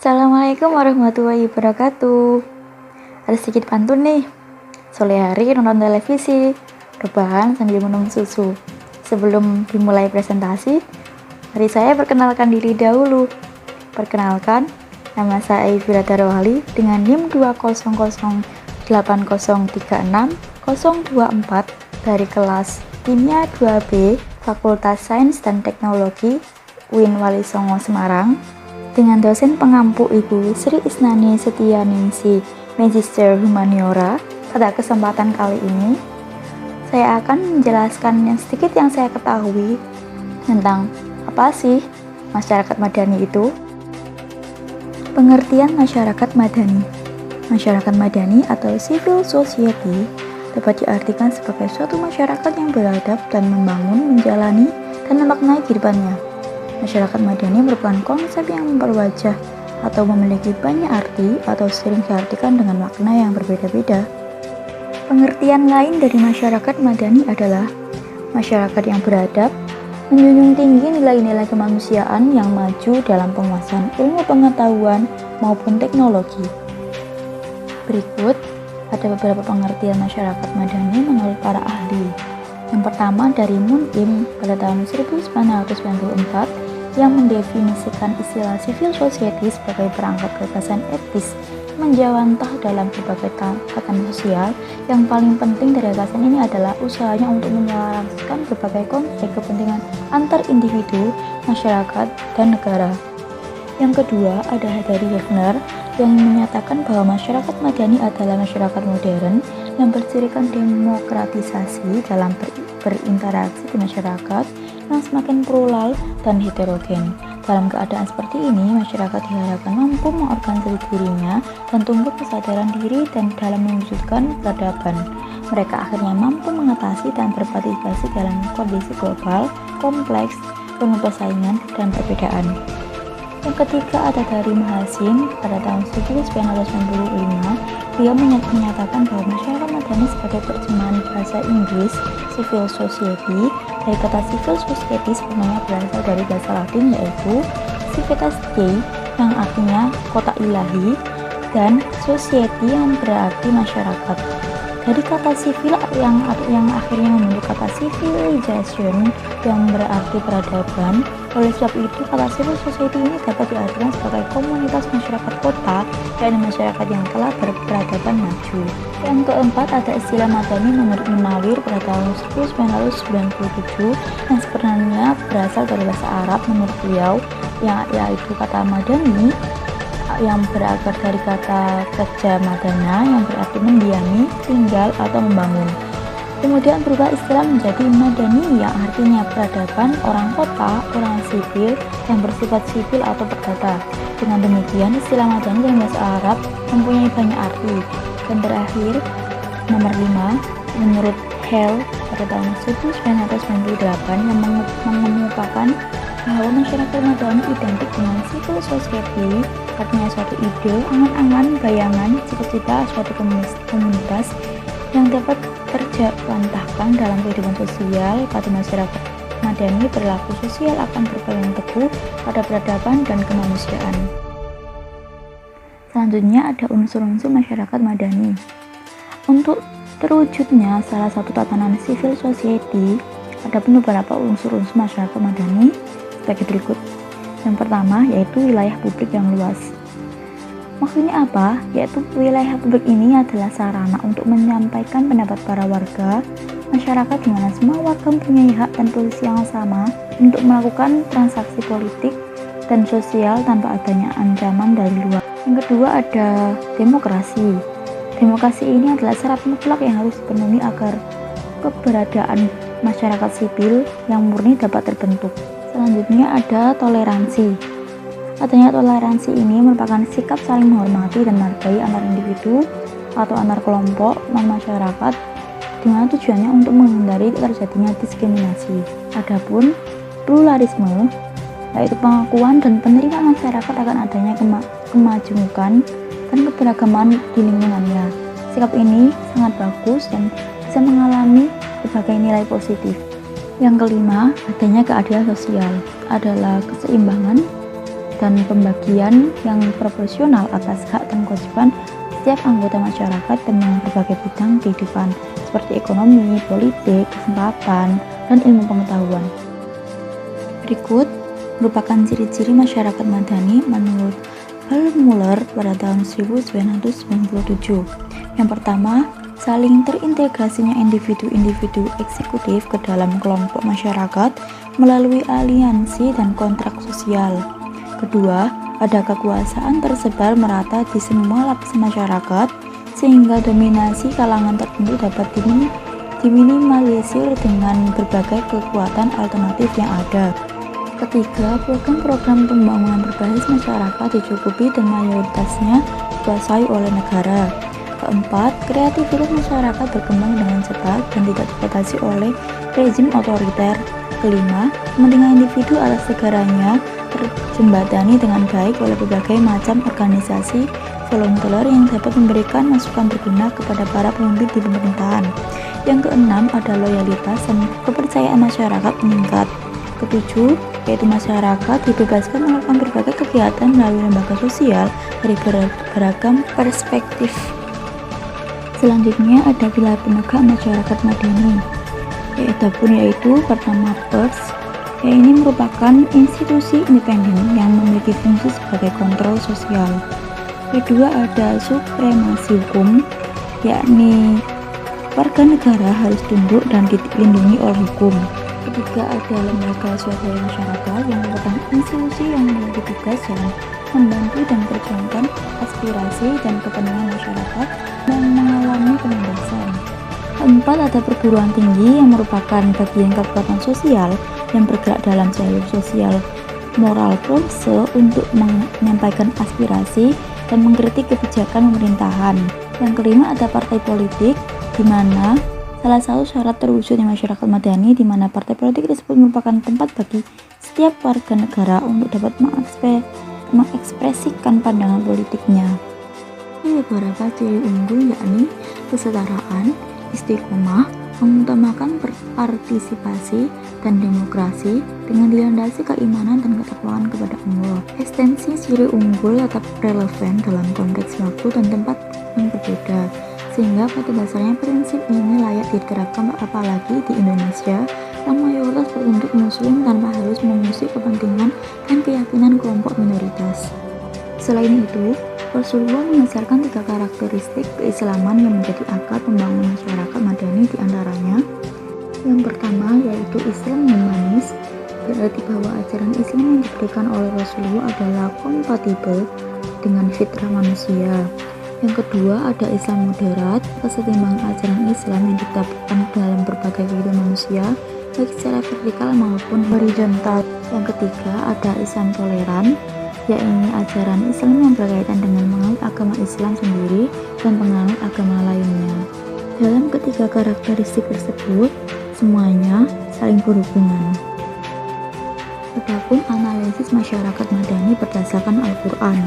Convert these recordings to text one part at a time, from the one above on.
Assalamualaikum warahmatullahi wabarakatuh. Ada sedikit pantun nih. Sore hari nonton televisi, rebahan sambil minum susu. Sebelum dimulai presentasi, mari saya perkenalkan diri dahulu. Perkenalkan, nama saya Ivira Darwali dengan NIM 2008036 024 dari kelas Kimia 2B Fakultas Sains dan Teknologi UIN Wali Songo Semarang, dengan dosen pengampu Ibu Sri Isnani Setianingsih, Magister Humaniora. Pada kesempatan kali ini, saya akan menjelaskan yang sedikit yang saya ketahui tentang apa sih masyarakat madani itu. Pengertian masyarakat madani. Masyarakat madani atau civil society dapat diartikan sebagai suatu masyarakat yang beradab dan membangun, menjalani, dan memaknai kehidupannya. Masyarakat madani merupakan konsep yang memperwajah atau memiliki banyak arti atau sering diartikan dengan makna yang berbeda-beda. Pengertian lain dari masyarakat madani adalah masyarakat yang beradab, menjunjung tinggi nilai-nilai kemanusiaan yang maju dalam penguasaan ilmu pengetahuan maupun teknologi. Berikut ada beberapa pengertian masyarakat madani menurut para ahli. Yang pertama dari Mun'im pada tahun 1994 yang mendefinisikan istilah civil society sebagai perangkat gagasan etis menjawantah dalam berbagai tatanan sosial. Yang paling penting dari gagasan ini adalah usahanya untuk menyelaraskan berbagai konflik kepentingan antar individu, masyarakat, dan negara. Yang kedua ada dari Hefner yang menyatakan bahwa masyarakat madani adalah masyarakat modern yang bercirikan demokratisasi dalam berinteraksi di masyarakat yang semakin plural dan heterogen. Dalam keadaan seperti ini, masyarakat diharapkan mampu mengorganisasi dirinya dan tumbuh kesadaran diri dan dalam mewujudkan peradaban. Mereka akhirnya mampu mengatasi dan berpartisipasi dalam kondisi global, kompleks, penuh persaingan dan perbedaan. Yang ketiga ada dari Mahasin pada tahun 1995. Dia menyatakan bahwa masyarakat madani sebagai terjemahan bahasa Inggris civil society dari kata civil society sebenarnya berasal dari bahasa Latin yaitu civitas Dei yang artinya kota ilahi dan society yang berarti masyarakat. Dari kata civil yang akhirnya membentuk kata civilization yang berarti peradaban. Oleh sebab itu, kata civil society ini dapat diartikan sebagai komunitas masyarakat kota, yakni masyarakat yang telah berperadaban maju. Yang keempat ada istilah madani menurut Munawir pada tahun 1997 yang sebenarnya berasal dari bahasa Arab menurut beliau, yaitu kata madani yang berakar dari kata kerja madana yang berarti mendiami, tinggal, atau membangun. Kemudian berubah istilah menjadi madani yang artinya peradaban, orang kota, orang sipil yang bersifat sipil atau perdata. Dengan demikian, istilah madani dalam bahasa Arab mempunyai banyak arti. Dan terakhir, nomor 5, menurut Hale pada tahun 1998 yang mengemukakan bahwa masyarakat madani identik dengan civil society, artinya suatu ide, angan-angan, bayangan, cita-cita suatu komunitas yang dapat terjawantahkan dalam kehidupan sosial. Pada masyarakat madani berlaku sosial akan berpegang teguh pada peradaban dan kemanusiaan. Selanjutnya ada unsur-unsur masyarakat madani. Untuk terwujudnya salah satu tatanan civil society, ada beberapa unsur-unsur masyarakat madani sebagai berikut. Yang pertama yaitu wilayah publik yang luas. Maksudnya apa? Yaitu wilayah publik ini adalah sarana untuk menyampaikan pendapat para warga masyarakat di mana semua warga mempunyai hak dan posisi yang sama untuk melakukan transaksi politik dan sosial tanpa adanya ancaman dari luar. Yang kedua ada demokrasi. Demokrasi ini adalah syarat mutlak yang harus dipenuhi agar keberadaan masyarakat sipil yang murni dapat terbentuk. Selanjutnya ada toleransi. Adanya toleransi ini merupakan sikap saling menghormati dan menghargai antar individu atau antar kelompok non-masyarakat dengan tujuannya untuk menghindari terjadinya diskriminasi. Adapun pluralisme yaitu pengakuan dan penerimaan masyarakat akan adanya kemajemukan dan keberagaman di lingkungannya. Sikap ini sangat bagus dan bisa mengalami berbagai nilai positif. Yang kelima, adanya keadilan sosial adalah keseimbangan dan pembagian yang proporsional atas hak dan kewajiban setiap anggota masyarakat tentang berbagai bidang kehidupan seperti ekonomi, politik, kesempatan, dan ilmu pengetahuan. Berikut merupakan ciri-ciri masyarakat madani menurut Paul Muller pada tahun 1997. Yang pertama, saling terintegrasinya individu-individu eksekutif ke dalam kelompok masyarakat melalui aliansi dan kontrak sosial. Kedua, ada kekuasaan tersebar merata di semua lapisan masyarakat sehingga dominasi kalangan tertentu dapat diminimalisir dengan berbagai kekuatan alternatif yang ada. Ketiga, program-program pembangunan berbasis masyarakat dicukupi dan mayoritasnya dikuasai oleh negara. Keempat, kreativitas masyarakat berkembang dengan cepat dan tidak dibatasi oleh rezim otoriter. Kelima, kepentingan individu atas negaranya terjembatani dengan baik oleh berbagai macam organisasi volunteer yang dapat memberikan masukan berguna kepada para pemimpin di pemerintahan. Yang keenam, ada loyalitas dan kepercayaan masyarakat meningkat. Ketujuh, yaitu masyarakat dibebaskan melakukan berbagai kegiatan melalui lembaga sosial dari beragam perspektif. Selanjutnya ada pilar penegak masyarakat madani, yaitu pertama pers, yang ini merupakan institusi independen yang memiliki fungsi sebagai kontrol sosial. Kedua ada supremasi hukum, yakni warga negara harus tunduk dan dilindungi oleh hukum. Ketiga ada lembaga swadaya masyarakat yang merupakan institusi yang memiliki tugas dalam membantu dan memperjuangkan aspirasi dan kepentingan masyarakat yang mengalami penindasan. Keempat ada perguruan tinggi yang merupakan bagian kekuatan sosial yang bergerak dalam jalur sosial moral prose untuk menyampaikan aspirasi dan mengkritik kebijakan pemerintahan. Yang kelima ada partai politik, di mana salah satu syarat terwujudnya masyarakat madani di mana partai politik tersebut merupakan tempat bagi setiap warga negara untuk dapat mengekspresikan pandangan politiknya. Beberapa ciri unggul yakni kesetaraan, istiqomah, mengutamakan partisipasi dan demokrasi dengan dilandasi keimanan dan ketakwaan kepada Allah. Ekstensi ciri unggul tetap relevan dalam konteks waktu dan tempat yang berbeda, sehingga pada dasarnya prinsip ini layak diterapkan apalagi di Indonesia yang mayoritas berbentuk muslim tanpa harus mengusik kepentingan dan keyakinan kelompok minoritas. Selain itu, Rasulullah mengajarkan 3 karakteristik keislaman yang menjadi akar pembangunan masyarakat madani, di antaranya yang pertama yaitu Islam humanis, berarti bahwa ajaran Islam yang diberikan oleh Rasulullah adalah kompatibel dengan fitrah manusia. Yang kedua ada Islam moderat, kesetimbangan ajaran Islam yang ditetapkan dalam berbagai kehidupan manusia baik secara vertikal maupun horizontal. Yang ketiga ada Islam toleran, yakni ajaran Islam yang berkaitan dengan menganut agama Islam sendiri dan penganut agama lainnya. Dalam ketiga karakteristik tersebut, semuanya saling berhubungan. Adapun analisis masyarakat madani berdasarkan Al-Quran.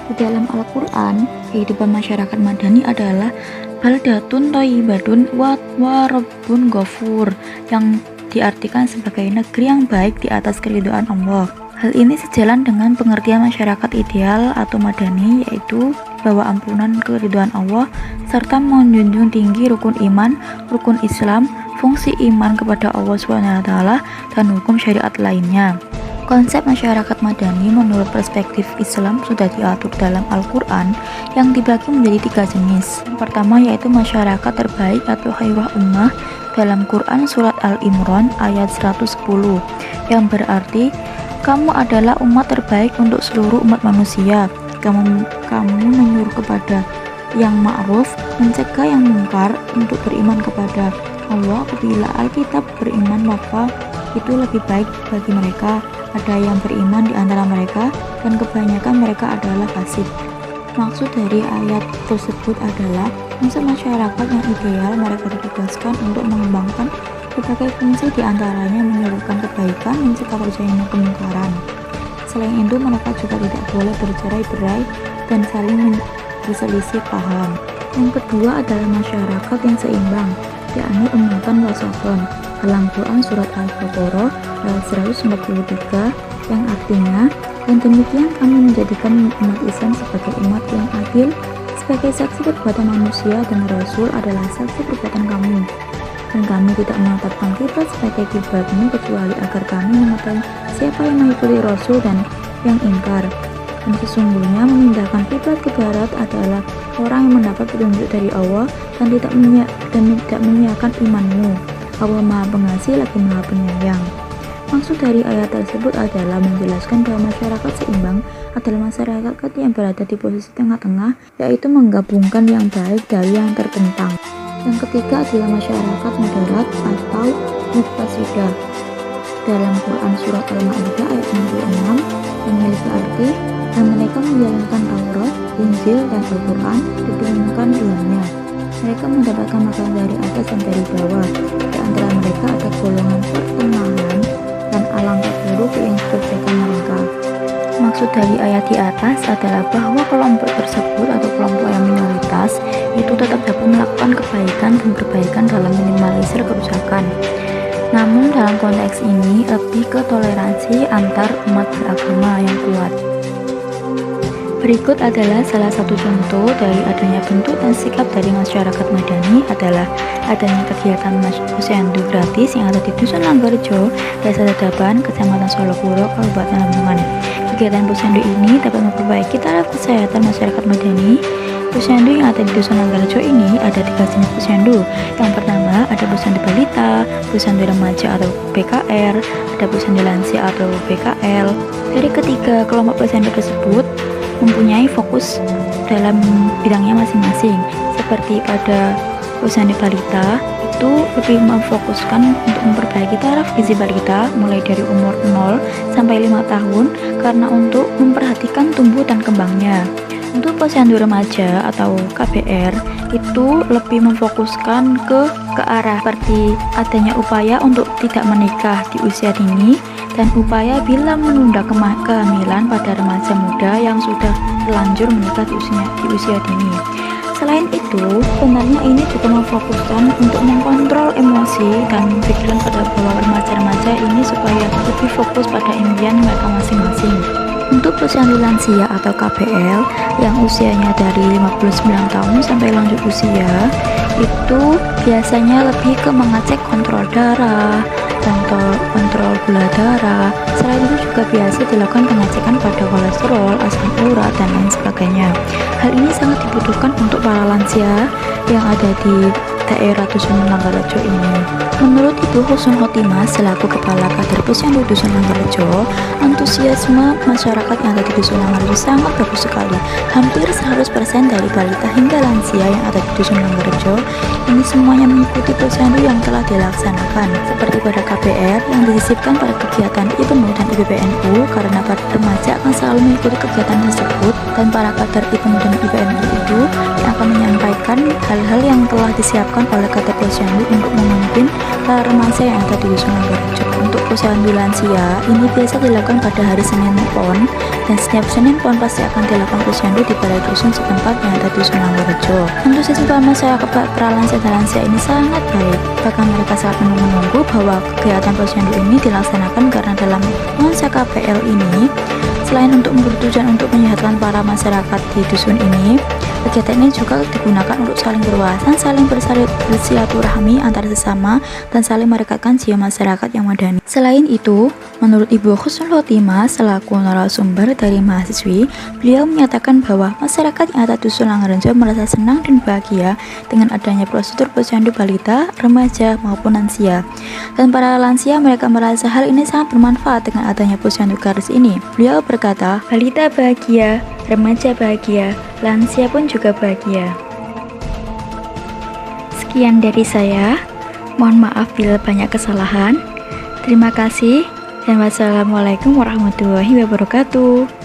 Di dalam Al-Quran, kehidupan masyarakat madani adalah baldatun thayyibatun wa rabbun ghafur, yang diartikan sebagai negeri yang baik di atas keridhaan Allah. Hal ini sejalan dengan pengertian masyarakat ideal atau madani, yaitu bahwa ampunan keridhaan Allah serta menjunjung tinggi rukun iman, rukun Islam, fungsi iman kepada Allah SWT, dan hukum syariat lainnya. Konsep masyarakat madani menurut perspektif Islam sudah diatur dalam Al-Quran yang dibagi menjadi 3 jenis. Yang pertama yaitu masyarakat terbaik atau khairah ummah dalam Quran Surat Al-Imran ayat 110, yang berarti kamu adalah umat terbaik untuk seluruh umat manusia. Kamu menyuruh kepada yang ma'ruf, mencegah yang mungkar, untuk beriman kepada Allah. Apabila Alkitab beriman, maka itu lebih baik bagi mereka. Ada yang beriman di antara mereka, dan kebanyakan mereka adalah fasik. Maksud dari ayat tersebut adalah konsep masyarakat yang ideal. Mereka ditugaskan untuk mengembangkan berbagai fungsi, di antaranya menyuruhkan kebaikan, mencegah terjadinya kemungkaran. Selain itu, mereka juga tidak boleh bercerai-berai dan saling berselisih paham. Yang kedua adalah masyarakat yang seimbang, yakni ummatan wasatun. Dalam Quran Surat Al-Baqarah ayat 143, yang artinya Dan demikian kami menjadikan umat Islam sebagai umat yang adil, sebagai saksi perbuatan manusia, dan Rasul adalah saksi perbuatan kami. Dan kami tidak menetapkan kiblat sebagai kiblatmu kecuali agar kami mengetahui siapa yang mengikuti Rasul dan yang ingkar. Dan sesungguhnya memindahkan kiblat ke barat adalah orang yang mendapat petunjuk dari Allah dan tidak menyiapkan imanmu. Allah Maha Pengasih lagi Maha Penyayang. Maksud dari ayat tersebut adalah menjelaskan bahwa masyarakat seimbang adalah masyarakat yang berada di posisi tengah-tengah, yaitu menggabungkan yang baik dari yang tertentang. Yang ketiga adalah masyarakat moderat atau muqtasidah. Dalam Quran Surat Al-Ma'idah ayat 66 memiliki arti, dan mereka menjalankan Taurat, Injil, dan Al-Quran diturunkan duanya. Mereka mendapatkan makanan dari atas dan dari bawah. Di antara mereka ada golongan pertengahan, dan alangkah buruk yang dikerjakan mereka. Maksud dari ayat di atas adalah bahwa kelompok tersebut atau kelompok yang minoritas itu tetap dapat melakukan kebaikan dan perbaikan dalam minimalisir kerusakan. Namun dalam konteks ini lebih ke toleransi antar umat beragama yang kuat. Berikut adalah salah satu contoh dari adanya bentuk dan sikap dari masyarakat Madani adalah adanya kegiatan posyandu gratis yang ada di Dusun Langgarjo, Desa Dadaban, Kecamatan Solokuro, Kabupaten Lamongan. Kegiatan posyandu ini dapat memperbaiki taraf kesehatan masyarakat Madani. Posyandu yang ada di Dusun Langgarjo ini ada 3 jenis posyandu. Yang pertama ada posyandu balita, posyandu remaja atau PKR, ada posyandu lansia atau PKL. Dari ketiga kelompok posyandu tersebut mempunyai fokus dalam bidangnya masing-masing. Seperti pada posyandu balita itu lebih memfokuskan untuk memperbaiki taraf gizi balita mulai dari umur 0 sampai 5 tahun karena untuk memperhatikan tumbuh dan kembangnya. Untuk posyandu remaja atau KBR itu lebih memfokuskan ke arah seperti adanya upaya untuk tidak menikah di usia dini dan upaya bila menunda kehamilan pada remaja muda yang sudah terlanjur menikah di usia dini. Selain itu, sebenarnya ini juga memfokuskan untuk mengkontrol emosi dan pikiran pada bahwa remaja-remaja ini supaya lebih fokus pada impian mereka masing-masing. Untuk posyandu lansia atau KBL yang usianya dari 59 tahun sampai lanjut usia itu biasanya lebih ke mengecek kontrol darah, kontrol gula darah. Selain itu juga biasa dilakukan pengecekan pada kolesterol, asam urat, dan lain sebagainya. Hal ini sangat dibutuhkan untuk para lansia yang ada di daerah Dusun Langgarjo ini. Menurut Ibu Husnul Khotimah selaku Kepala Kader Posyandu Dusun Langgarjo, antusiasme masyarakat yang ada di Dusun Langgarjo sangat bagus sekali. Hampir 100% dari balita hingga lansia yang ada di Dusun Langgarjo ini semuanya mengikuti posyandu yang telah dilaksanakan. Seperti pada KBR yang disisipkan pada kegiatan IPNU dan IPPNU, karena para remaja akan selalu mengikuti kegiatan tersebut, dan para kader IPNU dan IPPNU itu yang akan menyampaikan hal-hal yang telah disiapkan oleh kader posyandu untuk memimpin para remaja yang ada di Dusun Langgarjo. Untuk posyandu lansia ini biasa dilakukan pada hari Senin Pon, dan setiap Senin Pon pasti akan dilakukan posyandu di balai dusun setempat yang ada di Dusun Langgarjo. Antusiasme masyarakat para lansia dan lansia ini sangat baik, bahkan mereka sangat menunggu bahwa kegiatan posyandu ini dilaksanakan karena dalam nuansa KPL ini selain untuk bertujuan untuk menyehatkan para masyarakat di dusun ini, kegiatan ini juga digunakan untuk saling berwawasan, saling bersilaturahmi antar sesama, dan saling merekatkan jiwa masyarakat yang madani. Selain itu, menurut Ibu Husnul Khotimah selaku narasumber dari mahasiswi, beliau menyatakan bahwa masyarakat yang ada di Dusun Langgarjo merasa senang dan bahagia dengan adanya prosedur posyandu balita, remaja maupun lansia. Dan para lansia mereka merasa hal ini sangat bermanfaat dengan adanya posyandu gratis ini. Beliau berkata, balita bahagia, remaja bahagia, lansia pun juga bahagia. Sekian dari saya. Mohon maaf bila banyak kesalahan. Terima kasih dan wassalamualaikum warahmatullahi wabarakatuh.